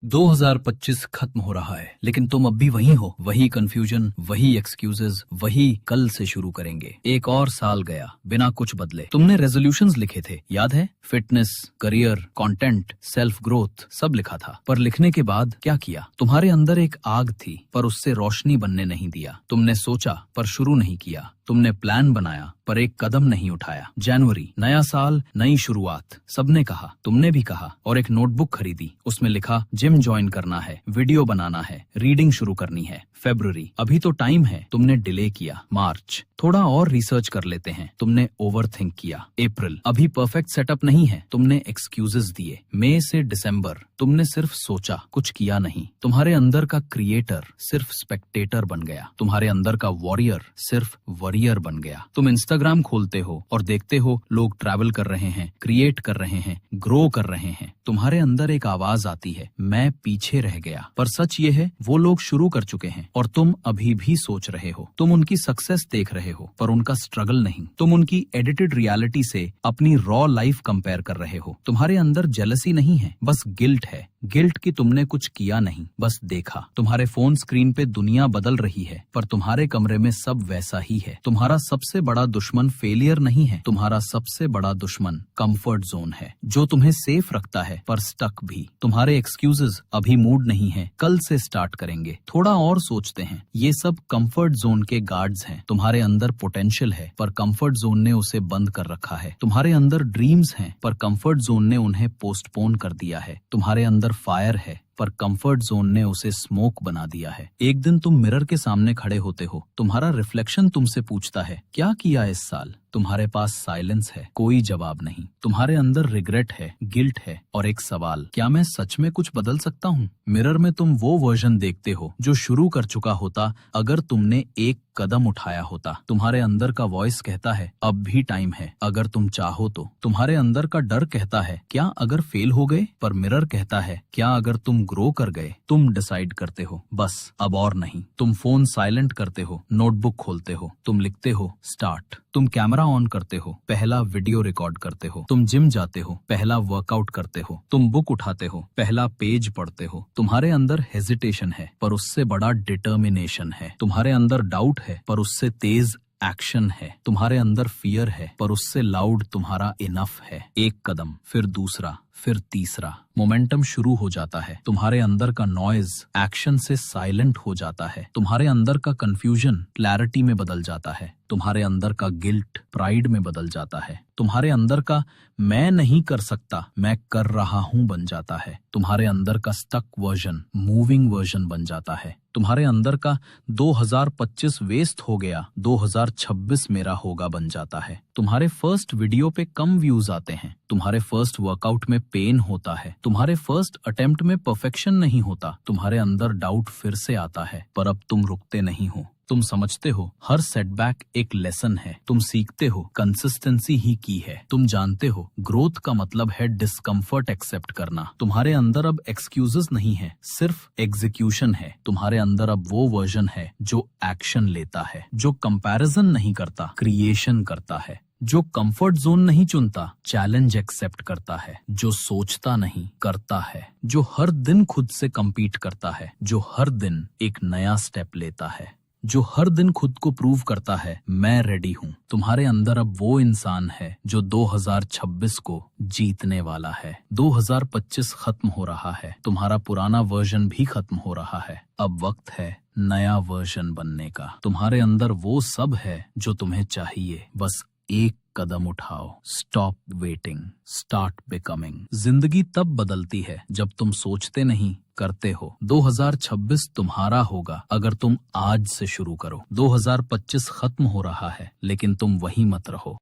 2025 खत्म हो रहा है, लेकिन तुम अब भी वही हो। वही कंफ्यूजन, वही एक्सक्यूजेस, वही कल से शुरू करेंगे। एक और साल गया बिना कुछ बदले। तुमने रेजोल्यूशंस लिखे थे, याद है? Fitness, career, content, self growth, सब लिखा था। पर लिखने के बाद क्या किया? तुम्हारे अंदर एक आग थी, पर उससे रोशनी बनने नहीं दिया। तुमने सोचा पर शुरू नहीं किया। तुमने प्लान बनाया पर एक कदम नहीं उठाया। जनवरी, नया साल, नई शुरुआत, सबने कहा, तुमने भी कहा, और एक नोटबुक खरीदी। उसमें लिखा जिम ज्वाइन करना है, वीडियो बनाना है, रीडिंग शुरू करनी है। फरवरी, अभी तो टाइम है, तुमने डिले किया। मार्च, थोड़ा और रिसर्च कर लेते हैं, तुमने ओवरथिंक किया। अप्रैल, अभी परफेक्ट सेटअप नहीं है, तुमने एक्सक्यूजेस दिए। मई से दिसंबर, तुमने सिर्फ सोचा, कुछ किया नहीं। तुम्हारे अंदर का क्रिएटर सिर्फ स्पेक्टेटर बन गया। तुम्हारे अंदर का वॉरियर सिर्फ वॉरियर बन गया। तुम इंस्टाग्राम खोलते हो और देखते हो लोग ट्रैवल कर रहे हैं, क्रिएट कर रहे हैं, ग्रो कर रहे हैं। तुम्हारे अंदर एक आवाज आती है, मैं पीछे रह गया। पर सच ये है, वो लोग शुरू कर चुके हैं और तुम अभी भी सोच रहे हो। तुम उनकी सक्सेस देख रहे हो पर उनका स्ट्रगल नहीं। तुम उनकी एडिटेड रियलिटी से अपनी रॉ लाइफ कंपेयर कर रहे हो। तुम्हारे अंदर जेलसी नहीं है, बस गिल्ट है। गिल्ट कि तुमने कुछ किया नहीं, बस देखा। तुम्हारे फोन स्क्रीन पे दुनिया बदल रही है पर तुम्हारे कमरे में सब वैसा ही है। तुम्हारा सबसे बड़ा दुश्मन फेलियर नहीं है, तुम्हारा सबसे बड़ा दुश्मन कंफर्ट जोन है, जो तुम्हें सेफ रखता है पर स्टक भी। तुम्हारे एक्सक्यूजेस, अभी मूड नहीं है, कल से स्टार्ट करेंगे, थोड़ा और सोचते हैं, ये सब कंफर्ट जोन के गार्ड्स हैं। तुम्हारे अंदर पोटेंशियल है पर कंफर्ट जोन ने उसे बंद कर रखा है। तुम्हारे अंदर ड्रीम्स हैं पर कंफर्ट जोन ने उन्हें पोस्टपोन कर दिया है। तुम्हारे अंदर फायर है पर कंफर्ट जोन ने उसे स्मोक बना दिया है। एक दिन तुम मिरर के सामने खड़े होते हो, तुम्हारा रिफ्लेक्शन तुमसे पूछता है, क्या किया इस साल? तुम्हारे पास साइलेंस है, कोई जवाब नहीं। तुम्हारे अंदर रिग्रेट है, गिल्ट है और एक सवाल, क्या मैं सच में कुछ बदल सकता हूँ? मिरर में तुम वो वर्जन देखते हो जो शुरू कर चुका होता अगर तुमने एक कदम उठाया होता। तुम्हारे अंदर का वॉइस कहता है, अब भी टाइम है, अगर तुम चाहो तो। तुम्हारे अंदर का डर कहता है, क्या अगर फेल हो गए? पर मिरर कहता है, क्या अगर तुम ग्रो कर गए? तुम डिसाइड करते हो, बस अब और नहीं। तुम फोन साइलेंट करते हो, नोटबुक खोलते हो, तुम लिखते हो स्टार्ट। तुम कैमरा ऑन करते हो, पहला वीडियो रिकॉर्ड करते हो। तुम जिम जाते हो, पहला वर्कआउट करते हो। तुम बुक उठाते हो, पहला पेज पढ़ते हो। तुम्हारे अंदर हेजिटेशन है पर उससे बड़ा डिटर्मिनेशन है। तुम्हारे अंदर डाउट है पर उससे तेज एक्शन है। तुम्हारे अंदर फियर है पर उससे लाउड तुम्हारा इनफ है। एक कदम, फिर दूसरा, फिर तीसरा, मोमेंटम शुरू हो जाता है। तुम्हारे अंदर का नॉइज एक्शन से साइलेंट हो जाता है। तुम्हारे अंदर का कंफ्यूजन क्लैरिटी में बदल जाता है। तुम्हारे अंदर का गिल्ट प्राइड में बदल जाता है। तुम्हारे अंदर का मैं नहीं कर सकता, मैं कर रहा हूँ बन जाता है। तुम्हारे अंदर का स्टक वर्जन मूविंग वर्जन बन जाता है। तुम्हारे अंदर का 2025 वेस्ट हो गया, 2026 मेरा होगा बन जाता है। तुम्हारे फर्स्ट वीडियो पे कम व्यूज आते हैं। तुम्हारे फर्स्ट वर्कआउट में पेन होता है। तुम्हारे फर्स्ट अटेम्प्ट में परफेक्शन नहीं होता। तुम्हारे अंदर डाउट फिर से आता है पर अब तुम रुकते नहीं हो। तुम समझते हो हर सेटबैक एक लेसन है। तुम सीखते हो कंसिस्टेंसी ही की है। तुम जानते हो ग्रोथ का मतलब है डिस्कम्फर्ट एक्सेप्ट करना। तुम्हारे अंदर अब एक्सक्यूजेस नहीं है, सिर्फ एग्जीक्यूशन है। तुम्हारे अंदर अब वो वर्जन है जो एक्शन लेता है, जो कंपैरिजन नहीं करता, क्रिएशन करता है, जो कंफर्ट जोन नहीं चुनता, चैलेंज एक्सेप्ट करता है, जो सोचता नहीं करता है, जो हर दिन खुद से कम्पीट करता है, जो हर दिन एक नया स्टेप लेता है, जो हर दिन खुद को प्रूव करता है, मैं रेडी हूँ। तुम्हारे अंदर अब वो इंसान है जो 2026 को जीतने वाला है। 2025 खत्म हो रहा है, तुम्हारा पुराना वर्जन भी खत्म हो रहा है। अब वक्त है नया वर्जन बनने का। तुम्हारे अंदर वो सब है जो तुम्हें चाहिए, बस एक कदम उठाओ। Stop waiting, start becoming. जिंदगी तब बदलती है जब तुम सोचते नहीं, करते हो। 2026 तुम्हारा होगा अगर तुम आज से शुरू करो। 2025 खत्म हो रहा है लेकिन तुम वहीं मत रहो।